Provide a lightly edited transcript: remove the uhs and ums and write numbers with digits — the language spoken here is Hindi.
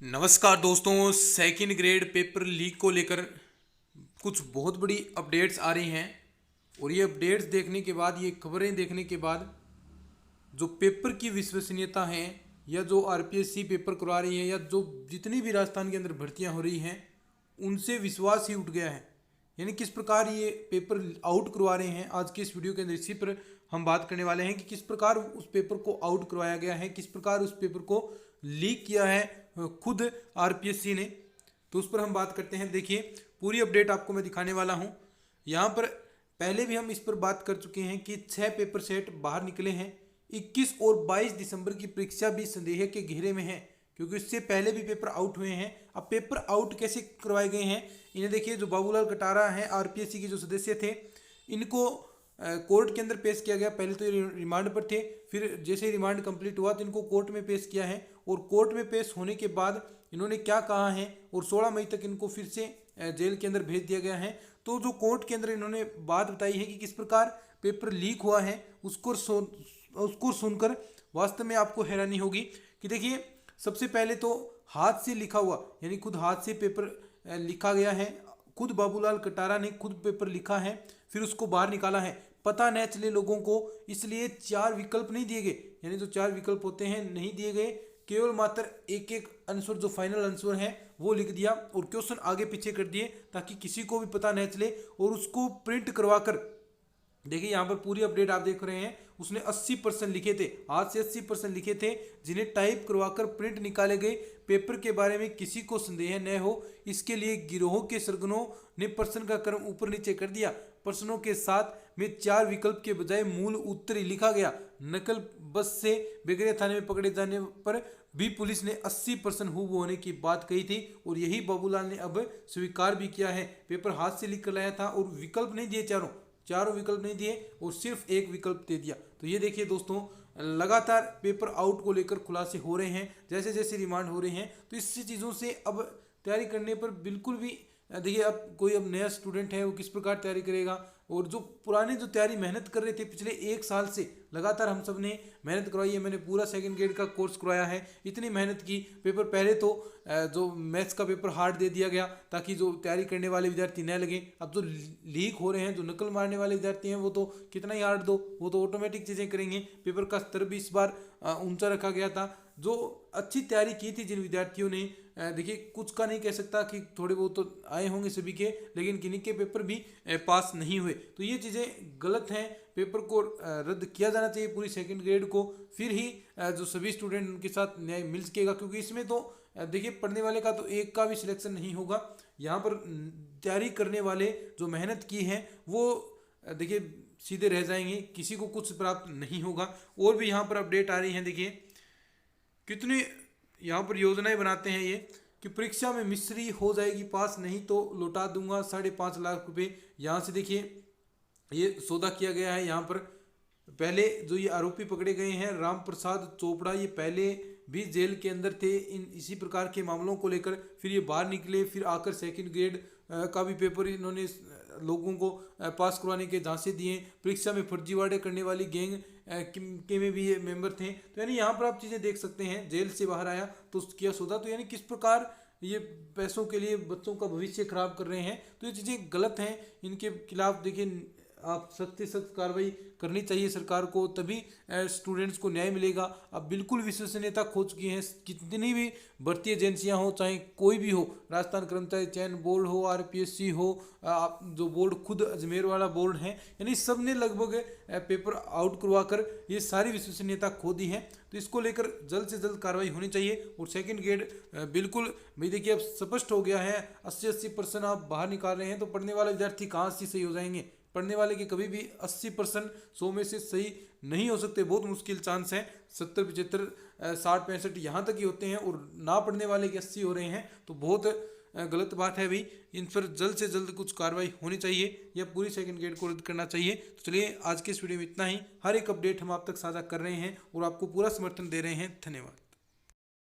नमस्कार दोस्तों, सेकंड ग्रेड पेपर लीक को लेकर कुछ बहुत बड़ी अपडेट्स आ रही हैं। और ये अपडेट्स देखने के बाद, ये खबरें देखने के बाद जो पेपर की विश्वसनीयता है या जो आरपीएससी पेपर करवा रही है या जो जितनी भी राजस्थान के अंदर भर्तियां हो रही हैं उनसे विश्वास ही उठ गया है। यानी किस प्रकार ये पेपर आउट करवा रहे हैं, आज के इस वीडियो के अंदर इसी पर हम बात करने वाले हैं कि किस प्रकार उस पेपर को आउट करवाया गया है, किस प्रकार उस पेपर को लीक किया है खुद आरपीएससी ने। तो उस पर हम बात करते हैं। देखिए, पूरी अपडेट आपको मैं दिखाने वाला हूं। यहाँ पर पहले भी हम इस पर बात कर चुके हैं कि 6 पेपर सेट बाहर निकले हैं। 21 और 22 दिसंबर की परीक्षा भी संदेह के घेरे में है, क्योंकि इससे पहले भी पेपर आउट हुए हैं। अब पेपर आउट कैसे करवाए गए हैं, इन्हें देखिए। जो बाबूलाल कटारा हैं, आरपीएससी के जो सदस्य थे, इनको कोर्ट के अंदर पेश किया गया। पहले तो ये रिमांड पर थे, फिर जैसे ही रिमांड कंप्लीट हुआ तो इनको कोर्ट में पेश किया है। और कोर्ट में पेश होने के बाद इन्होंने क्या कहा है, और 16 मई तक इनको फिर से जेल के अंदर भेज दिया गया है। तो जो कोर्ट के अंदर इन्होंने बात बताई है कि किस प्रकार पेपर लीक हुआ है, उसको सुनकर वास्तव में आपको हैरानी होगी। कि देखिए, सबसे पहले तो हाथ से लिखा हुआ, यानी खुद हाथ से पेपर लिखा गया है। खुद बाबूलाल कटारा ने खुद पेपर लिखा है, फिर उसको बाहर निकाला है। पता न चले लोगों को, इसलिए 4 विकल्प नहीं दिए गए। यानी जो 4 विकल्प होते हैं नहीं दिए गए, केवल मात्र एक आंसर जो फाइनल आंसर है वो लिख दिया और क्वेश्चन आगे पीछे कर दिए, ताकि किसी को भी पता न चले। और उसको प्रिंट करवा कर, देखिए यहाँ पर पूरी अपडेट आप देख रहे हैं, उसने 80% लिखे थे, हाथ से 80% लिखे थे, जिन्हें टाइप करवाकर प्रिंट निकाले गए। पेपर के बारे में किसी को संदेह न हो, इसके लिए गिरोह के सरगनों ने प्रश्न का क्रम ऊपर नीचे कर दिया। प्रश्नों के साथ में 4 विकल्प के बजाय मूल उत्तर ही लिखा गया। नकल बस से बेगरिया थाने में पकड़े जाने पर भी पुलिस ने 80% हूबहू होने की बात कही थी, और यही बाबूलाल ने अब स्वीकार भी किया है। पेपर हाथ से लिख कर लाया था और विकल्प नहीं दिए, चारों विकल्प नहीं दिए और सिर्फ एक विकल्प दे दिया। तो ये देखिए दोस्तों, लगातार पेपर आउट को लेकर खुलासे हो रहे हैं, जैसे जैसे रिमांड हो रहे हैं। तो इससे चीज़ों से अब तैयारी करने पर बिल्कुल भी, देखिए, अब कोई अब नया स्टूडेंट है वो किस प्रकार तैयारी करेगा। और जो पुराने जो तैयारी मेहनत कर रहे थे पिछले 1 साल से, लगातार हम सब ने मेहनत करवाई है। मैंने पूरा सेकंड ग्रेड का कोर्स करवाया है, इतनी मेहनत की। पेपर पहले तो जो मैथ्स का पेपर हार्ड दे दिया गया, ताकि जो तैयारी करने वाले विद्यार्थी न लगे। अब जो लीक हो रहे हैं, जो नकल मारने वाले विद्यार्थी हैं, वो तो कितना ही हार्ड दो, वो तो ऑटोमेटिक चीज़ें करेंगे। पेपर का स्तर भी इस बार ऊंचा रखा गया था। जो अच्छी तैयारी की थी जिन विद्यार्थियों ने, देखिए, कुछ का नहीं कह सकता कि थोड़े बहुत तो आए होंगे सभी के, लेकिन किन्हीं के पेपर भी पास नहीं हुए। तो ये चीज़ें गलत हैं। पेपर को रद्द किया जाना चाहिए पूरी सेकंड ग्रेड को, फिर ही जो सभी स्टूडेंट उनके साथ न्याय मिल सकेगा। क्योंकि इसमें तो देखिए, पढ़ने वाले का तो एक का भी सिलेक्शन नहीं होगा। यहाँ पर तैयारी करने वाले जो मेहनत की है वो देखिए सीधे रह जाएंगे, किसी को कुछ प्राप्त नहीं होगा। और भी यहाँ पर अपडेट आ रही है। देखिए, कितनी यहाँ पर योजनाएं बनाते हैं ये, कि परीक्षा में मिस्री हो जाएगी पास, नहीं तो लौटा दूंगा 5.5 लाख रुपए। यहाँ से देखिए ये सौदा किया गया है। यहाँ पर पहले जो ये आरोपी पकड़े गए हैं, राम प्रसाद चोपड़ा, ये पहले भी जेल के अंदर थे इसी प्रकार के मामलों को लेकर। फिर ये बाहर निकले, फिर आकर सेकंड ग्रेड का भी पेपर इन्होंने लोगों को पास करवाने के झांसे दिए। परीक्षा में फर्जीवाड़े करने वाली गैंग के में भी ये मेंबर थे। तो यानी यहाँ पर आप चीज़ें देख सकते हैं, जेल से बाहर आया तो किया सौदा। तो यानी किस प्रकार ये पैसों के लिए बच्चों का भविष्य खराब कर रहे हैं। तो ये चीज़ें गलत हैं, इनके खिलाफ देखिए आप सख्त से सख्त कार्रवाई करनी चाहिए सरकार को, तभी स्टूडेंट्स को न्याय मिलेगा। अब बिल्कुल विश्वसनीयता खो चुकी है। कितनी भी भर्ती एजेंसियां हो, चाहे कोई भी हो, राजस्थान कर्मचारी चयन बोर्ड हो, आरपीएससी हो, जो बोर्ड खुद अजमेर वाला बोर्ड है, यानी सब ने लगभग पेपर आउट करवा कर ये सारी विश्वसनीयता खो दी है। तो इसको लेकर जल्द से जल्द कार्रवाई होनी चाहिए। और सेकंड ग्रेड बिल्कुल भाई देखिए, अब स्पष्ट हो गया है, 80% आप बाहर निकाल रहे हैं, तो पढ़ने वाले विद्यार्थी कहाँ से सही हो जाएंगे। पढ़ने वाले के कभी भी 80% 100 में से सही नहीं हो सकते, बहुत मुश्किल चांस है। 70, 75, 60, 65 यहाँ तक ही होते हैं, और ना पढ़ने वाले के 80 हो रहे हैं, तो बहुत गलत बात है भाई। इन पर जल्द से जल्द कुछ कार्रवाई होनी चाहिए, या पूरी सेकंड ग्रेड को रद्द करना चाहिए। तो चलिए, आज के इस वीडियो में इतना ही। हर एक अपडेट हम आप तक साझा कर रहे हैं और आपको पूरा समर्थन दे रहे हैं। धन्यवाद।